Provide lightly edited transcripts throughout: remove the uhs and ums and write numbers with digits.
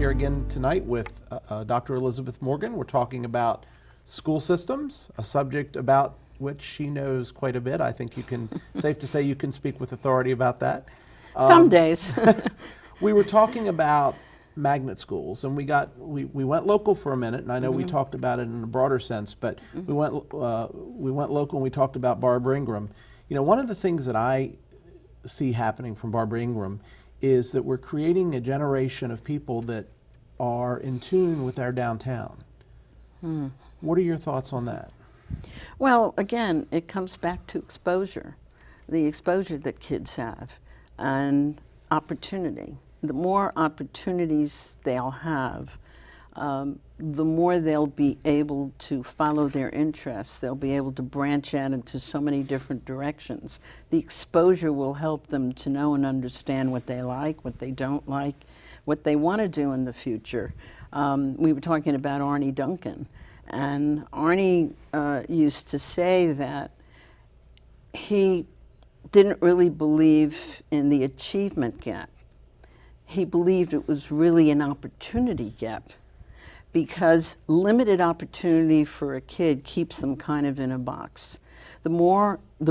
here again tonight with Dr. Elizabeth Morgan. We're talking about school systems, a subject about which she knows quite a bit. I think you can, safe to say you can speak with authority about that. Some days. We were talking about magnet schools, and we went local for a minute, and I know we talked about it in a broader sense, but we went local and we talked about Barbara Ingram. You know, one of the things that I see happening from Barbara Ingram is that we're creating a generation of people that are in tune with our downtown. What are your thoughts on that? Well, again, it comes back to exposure, the exposure that kids have, and opportunity. The more opportunities they'll have, the more they'll be able to follow their interests. They'll be able to branch out into so many different directions. The exposure will help them to know and understand what they like, what they don't like, what they want to do in the future. We were talking about Arnie Duncan, and Arnie used to say that he didn't really believe in the achievement gap. He believed it was really an opportunity gap, because limited opportunity for a kid keeps them kind of in a box. The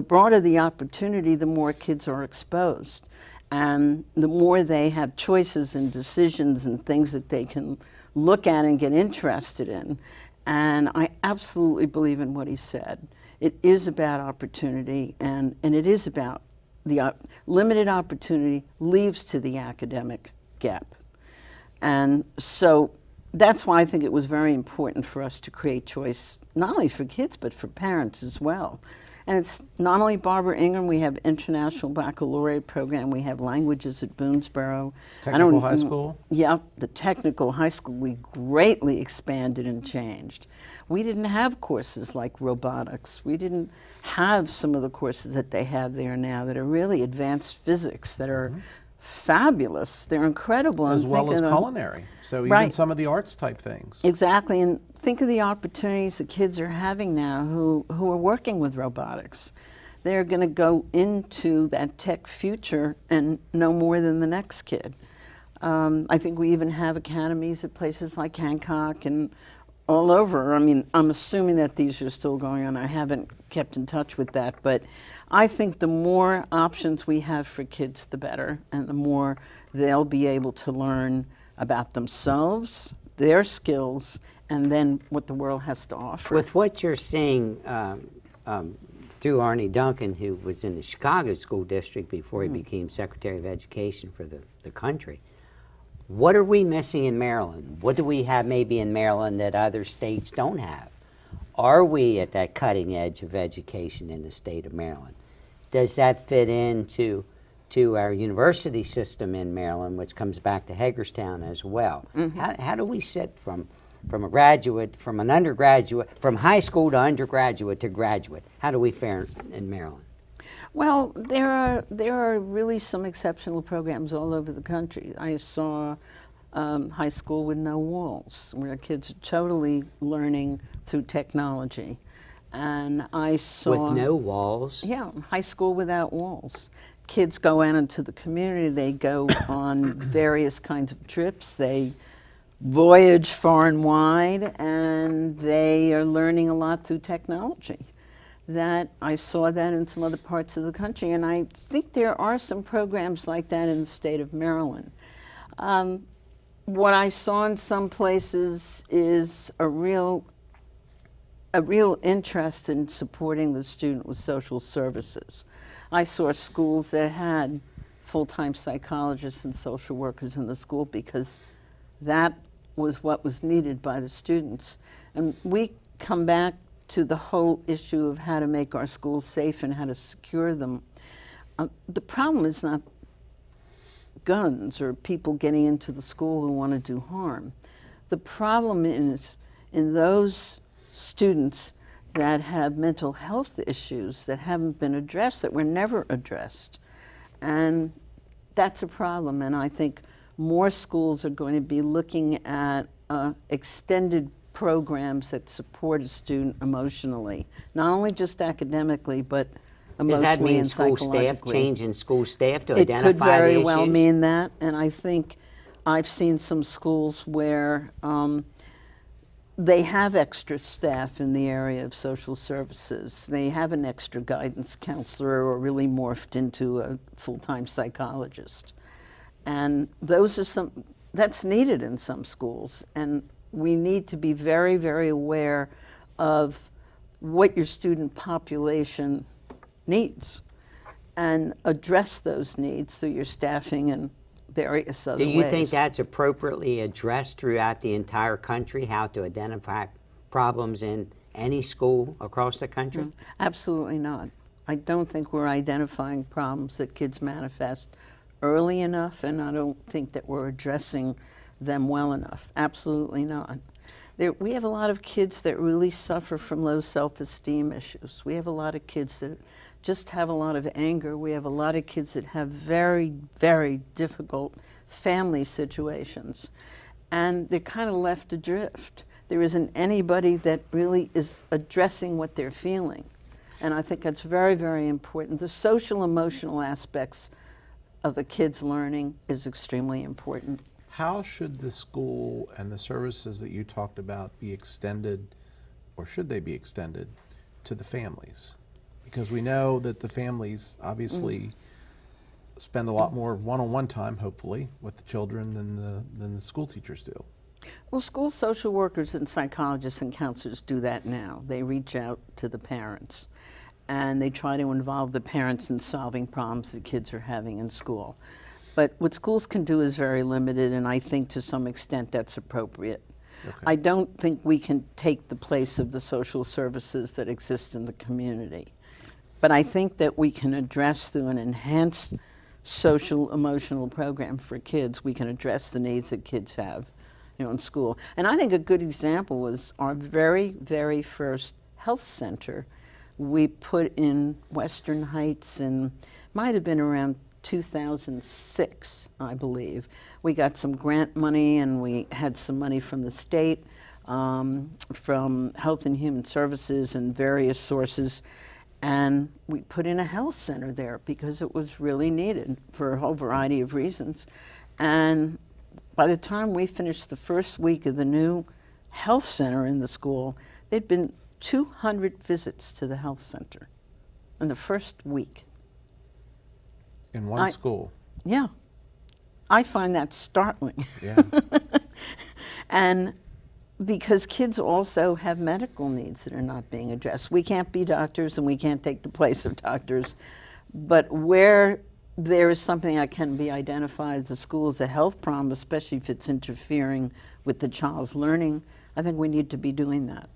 broader the opportunity, the more kids are exposed, and the more they have choices and decisions and things that they can look at and get interested in. And I absolutely believe in what he said. It is about opportunity, and it is about the limited opportunity leads to the academic gap. And so that's why I think it was very important for us to create choice, not only for kids, but for parents as well. And it's not only Barbara Ingram, we have International Baccalaureate program, we have languages at Boonesboro. Technical high school? Yeah, the technical high school we greatly expanded and changed. We didn't have courses like robotics. We didn't have some of the courses that they have there now that are really advanced physics, that are fabulous. They're incredible. As well as culinary. So even some of the arts type things. Exactly, and think of the opportunities the kids are having now who are working with robotics. They're going to go into that tech future and know more than the next kid. I think we even have academies at places like Hancock and all over. I mean, I'm assuming that these are still going on. I haven't kept in touch with that, but I think the more options we have for kids, the better, and the more they'll be able to learn about themselves, their skills, and then what the world has to offer. With what you're seeing through Arnie Duncan, who was in the Chicago School District before he became Secretary of Education for the country, what are we missing in Maryland? What do we have maybe in Maryland that other states don't have? Are we at that cutting edge of education in the state of Maryland? Does that fit into our university system in Maryland, which comes back to Hagerstown as well? How do we sit from a graduate, from an undergraduate, from high school to undergraduate to graduate? How do we fare in Maryland? Well, there are really some exceptional programs all over the country. I saw high school with no walls, where kids are totally learning through technology. And I saw... With no walls? Yeah, high school without walls. Kids go out into the community, they go on various kinds of trips, they voyage far and wide, and they are learning a lot through technology. That I saw that in some other parts of the country, and I think there are some programs like that in the state of Maryland. What I saw in some places is a real interest in supporting the student with social services. I saw schools that had full-time psychologists and social workers in the school because that was what was needed by the students. And we come back to the whole issue of how to make our schools safe and how to secure them. The problem is not guns or people getting into the school who want to do harm. The problem is in those students that have mental health issues that haven't been addressed, that were never addressed. And that's a problem, and I think more schools are going to be looking at extended programs that support a student emotionally, not only just academically, but emotionally. Does that mean and school staff, psychologically. change in school staff to It identify could very the well issues? mean that, and I think I've seen some schools where they have extra staff in the area of social services. They have an extra guidance counselor or really morphed into a full-time psychologist. And that's needed in some schools. And we need to be very, very aware of what your student population needs and address those needs through your staffing and various other Do you ways. think that's appropriately addressed throughout the entire country, how to identify problems in any school across the country? Absolutely not. I don't think we're identifying problems that kids manifest early enough, and I don't think that we're addressing them well enough. Absolutely not. We have a lot of kids that really suffer from low self-esteem issues. We have a lot of kids that just have a lot of anger. We have a lot of kids that have very, very difficult family situations. And they're kind of left adrift. There isn't anybody that really is addressing what they're feeling. And I think that's very, very important. The social emotional aspects of a kid's learning is extremely important. How should the school and the services that you talked about be extended, or should they be extended, to the families? Because we know that the families obviously spend a lot more one-on-one time, hopefully, with the children than the school teachers do. Well, school social workers and psychologists and counselors do that now. They reach out to the parents and they try to involve the parents in solving problems that kids are having in school. But what schools can do is very limited, and I think to some extent that's appropriate. Okay. I don't think we can take the place of the social services that exist in the community. But I think that we can address through an enhanced social emotional program for kids, we can address the needs that kids have, in school. And I think a good example was our very, very first health center we put in Western Heights, and might have been around 2006, I believe. We got some grant money and we had some money from the state, from Health and Human Services and various sources. And we put in a health center there because it was really needed for a whole variety of reasons. And by the time we finished the first week of the new health center in the school, there'd been 200 visits to the health center in the first week. In one school. Yeah. I find that startling. Yeah. And because kids also have medical needs that are not being addressed. We can't be doctors and we can't take the place of doctors, but where there is something that can be identified as the school as a health problem, especially if it's interfering with the child's learning, I think we need to be doing that.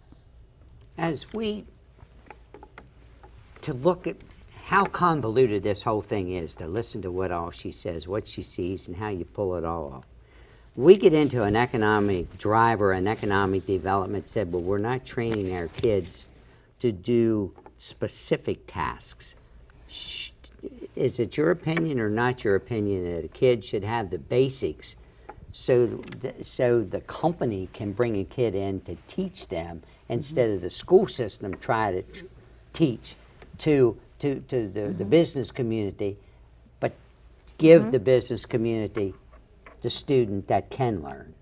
To look at how convoluted this whole thing is, to listen to what all she says, what she sees, and how you pull it all off. We get into an economic driver, an economic development, said, well, we're not training our kids to do specific tasks. Is it your opinion or not your opinion that a kid should have the basics so the company can bring a kid in to teach them instead of the school system try to teach to the business community, but give the business community the student that can learn?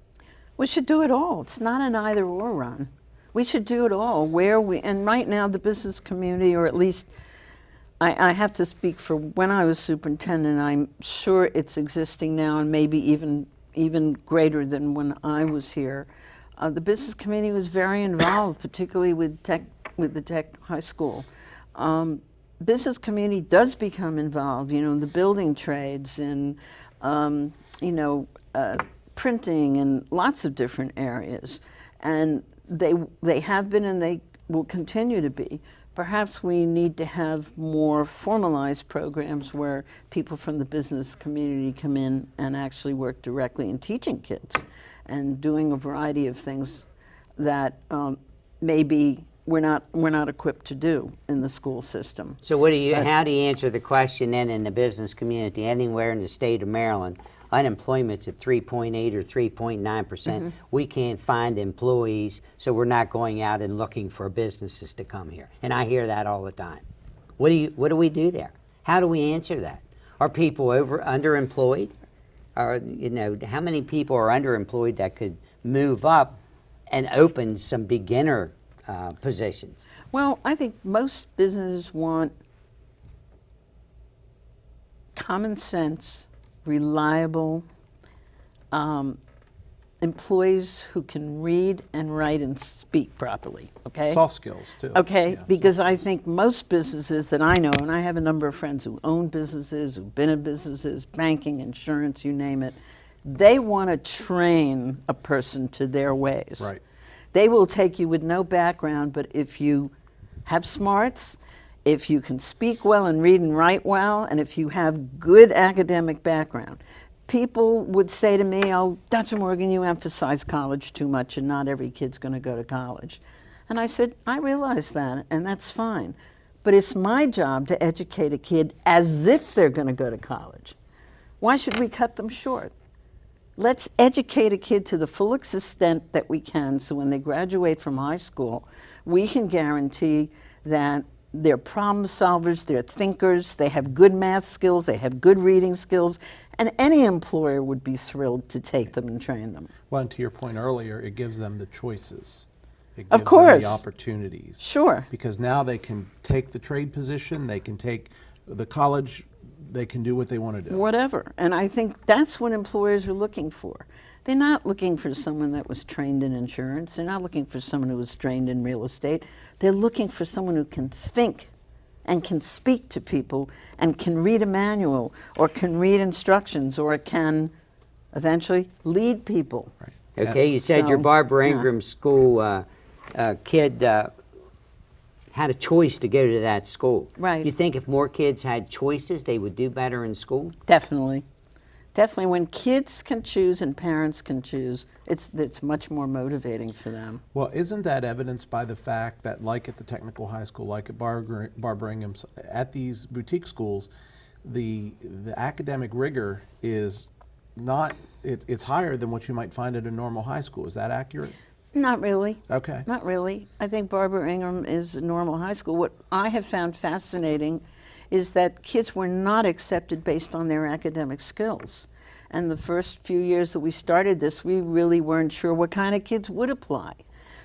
We should do it all. It's not an either or run. We should do it all. And right now the business community, or at least I have to speak for when I was superintendent, I'm sure it's existing now and maybe even greater than when I was here. The business community was very involved, particularly with the tech high school. Business community does become involved, in the building trades and printing and lots of different areas. And they have been and they will continue to be. Perhaps we need to have more formalized programs where people from the business community come in and actually work directly in teaching kids and doing a variety of things that maybe we're not equipped to do in the school system. So how do you answer the question then in the business community? Anywhere in the state of Maryland, unemployment's at 3.8 or 3.9%. We can't find employees, so we're not going out and looking for businesses to come here. And I hear that all the time. What do we do there? How do we answer that? Are people underemployed? how many people are underemployed that could move up and open some beginner positions? Well, I think most businesses want common sense, reliable employees who can read and write and speak properly, okay? Soft skills, too. Okay, Yeah, because I think most businesses that I know, and I have a number of friends who own businesses, who've been in businesses, banking, insurance, you name it, they want to train a person to their ways. Right. They will take you with no background, but if you have smarts, if you can speak well and read and write well, and if you have good academic background, people would say to me, oh, Dr. Morgan, you emphasize college too much and not every kid's going to go to college. And I said, I realize that, and that's fine. But it's my job to educate a kid as if they're going to go to college. Why should we cut them short? Let's educate a kid to the full extent that we can so when they graduate from high school, we can guarantee that they're problem solvers, they're thinkers, they have good math skills, they have good reading skills, and any employer would be thrilled to take them and train them. Well, and to your point earlier, it gives them the choices. It Of gives course. them the opportunities. Sure. Because now they can take the trade position, they can take the college, they can do what they want to do. Whatever. And I think that's what employers are looking for. They're not looking for someone that was trained in insurance. They're not looking for someone who was trained in real estate. They're looking for someone who can think and can speak to people and can read a manual or can read instructions or can eventually lead people. Right. Okay, you said your So, Barbara yeah. Ingram school kid had a choice to go to that school. Right. You think if more kids had choices, they would do better in school? Definitely. Definitely. When kids can choose and parents can choose, it's much more motivating for them. Well, isn't that evidenced by the fact that, like at the technical high school, like at Barbara Ingham's, at these boutique schools, the academic rigor is not, it's higher than what you might find at a normal high school. Is that accurate? Not really. Okay. Not really. I think Barbara Ingram is a normal high school. What I have found fascinating is that kids were not accepted based on their academic skills. And the first few years that we started this, we really weren't sure what kind of kids would apply.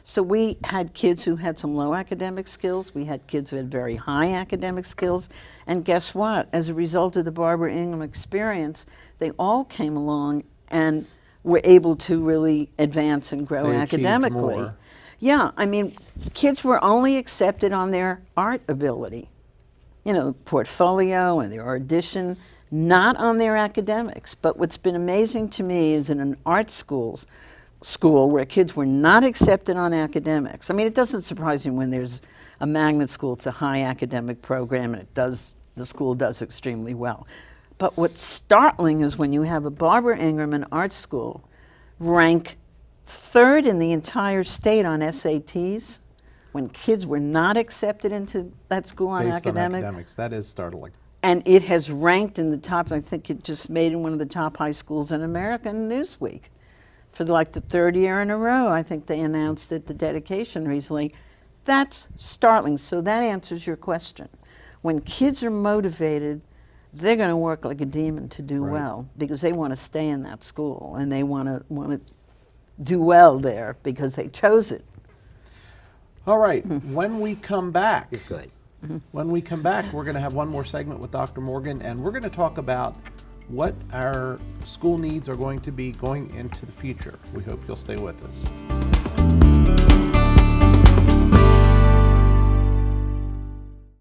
So we had kids who had some low academic skills. We had kids who had very high academic skills. And guess what? As a result of the Barbara Ingram experience, they all came along and were able to really advance and grow They achieved academically. more. Yeah, I mean, kids were only accepted on their art ability, you know, portfolio and their audition, not on their academics. But what's been amazing to me is in an art school where kids were not accepted on academics. I mean, it doesn't surprise me when there's a magnet school, it's a high academic program, and the school does extremely well. But what's startling is when you have a Barbara Ingram and art school rank third in the entire state on SATs, when kids were not accepted into that school on Based on academic. academics. That is startling. And it has ranked in the top, I think it just made in one of the top high schools in America in Newsweek. For like the third year in a row, I think they announced at the dedication recently. That's startling. So that answers your question. When kids are motivated, they're going to work like a demon to do Right. well because they want to stay in that school and they want to do well there because they chose it. All right, when we come back, You're good. When we come back, we're going to have one more segment with Dr. Morgan, and we're going to talk about what our school needs are going to be going into the future. We hope you'll stay with us.